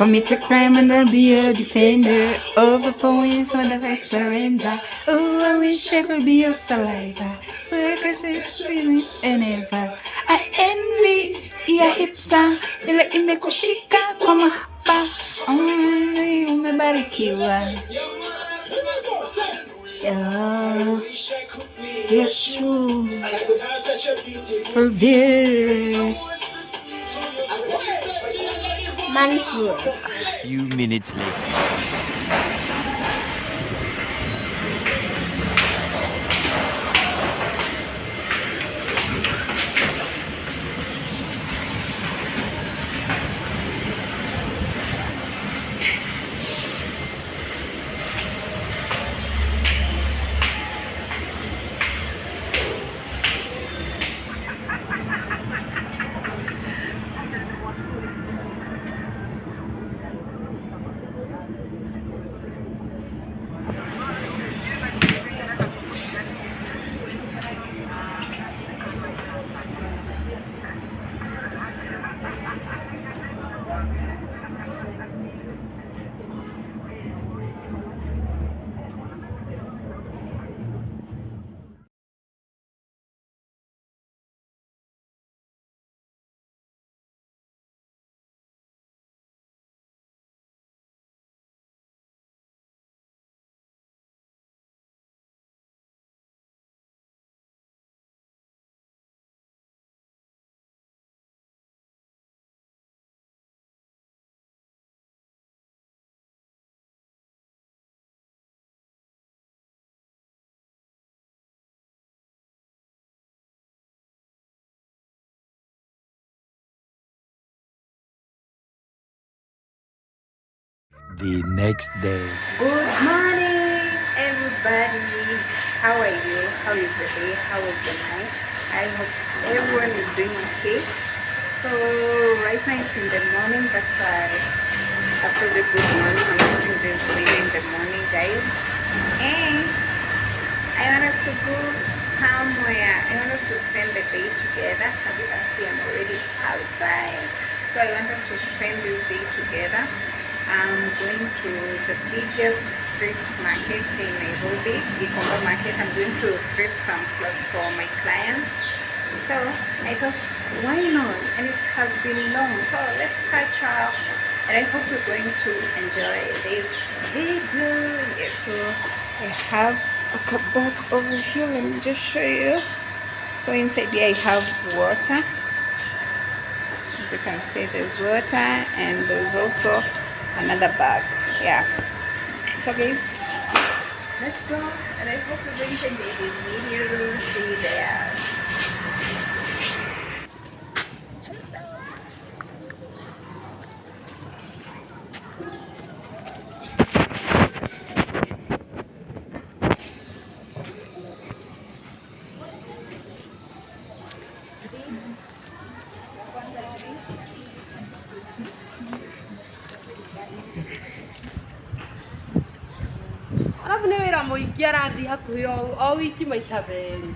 Commit a crime and I'll be a defender. Overpowering so that I surrender. Oh, I wish I could be your saliva. So I could feeling whenever. I envy your hips, ile imekushika kwa mahaba. Umebarikiwa. Yeah. Yeshua. Forgive. Mindful. A few minutes later. The next day. Good morning, everybody. How are you? How is the day? How was the night? I hope everyone is doing okay. So right now it's in the morning. That's why after the good morning, I'm putting this video in the morning, guys. And I want us to go somewhere. I want us to spend the day together. As you can see, I'm already outside. So I want us to spend this day together. I'm going to the biggest thrift market in Nairobi, Gikomba market. I'm going to thrift some clothes for my clients. So I thought, why not? And it has been long, so let's catch up. And I hope you're going to enjoy this video. Yes, so I have a cupboard over here. Let me just show you. So inside here I have water. As you can see, there's water, and there's also another bag. Yeah, so guys, let's go, and I hope you're going to enjoy this video. See you there. Alafu nĩ wĩra mũingĩ arathiĩ hakuhĩ o wiki maita merĩ.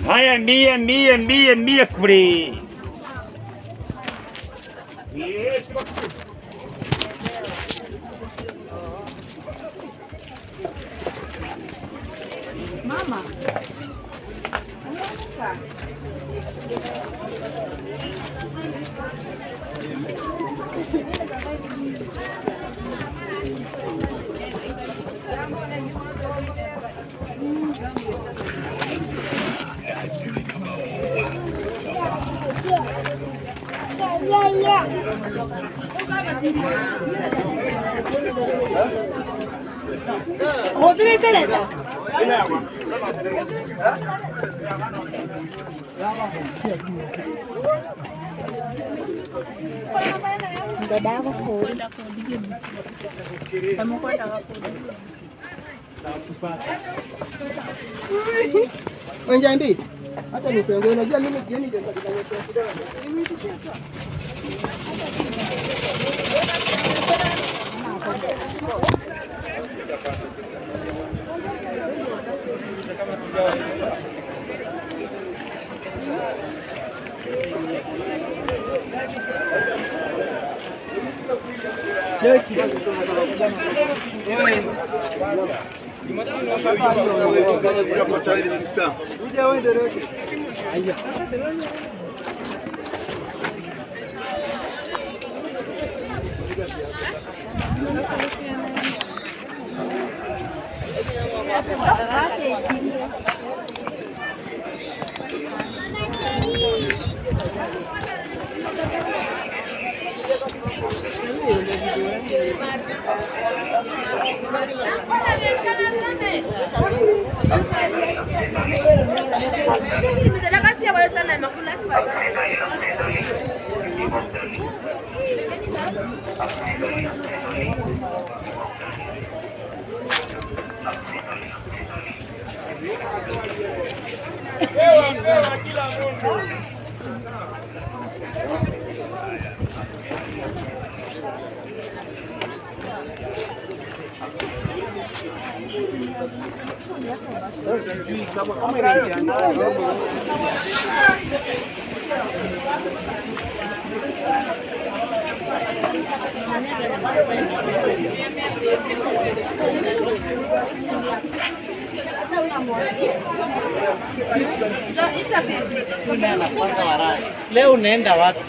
Haya, mia kule. Mama. Wenjambi, hata nisenge, unajua mimi jioni ndio nitakutana kidogo. Leo unaenda wapi?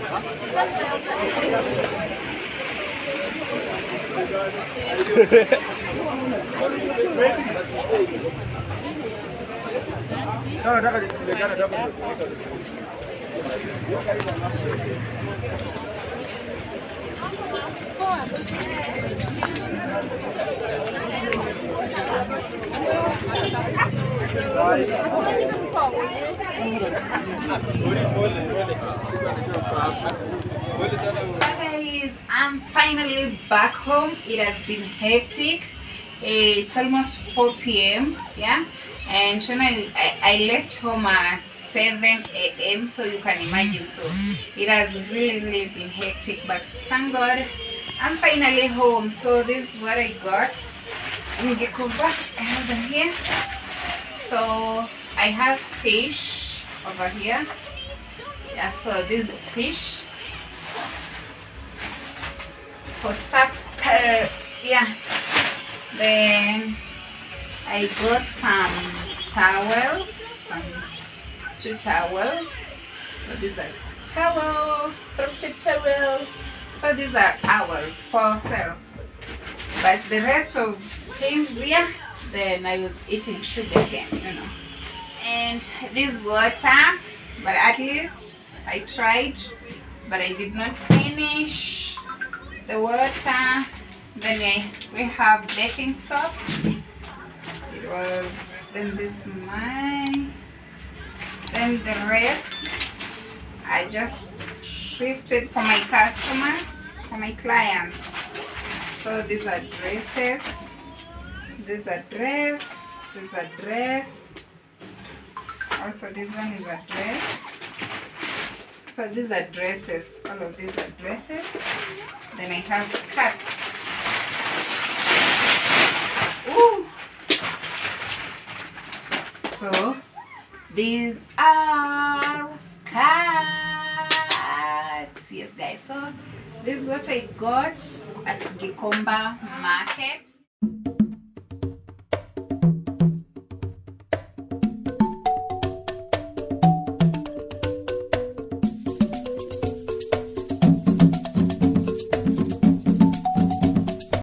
Guys, I'm finally back home. It has been hectic It's almost 4 p.m. Yeah, and when I left home at 7 a.m. so you can imagine, so it has really been hectic, but thank God I'm finally home. So this is what I got in Gikomba. I have them here. So I have fish over here. Yeah, so this fish for supper. Yeah, then I got some towels, two towels. So these are towels, thrifted towels. So these are ours for ourselves. But the rest of things, yeah, then I was eating sugar cane, you know. And this water, but at least I tried, but I did not finish the water. Then we have baking soap. It was, then this mine. Then the rest I just thrifted for my customers, for my clients. So these are dresses, these are dress, these are dress. Also this one is a dress. So these are dresses, all of these are dresses. Then I have skirts. Ooh. So these are skirts. Yes guys, so this is what I got at Gikomba market.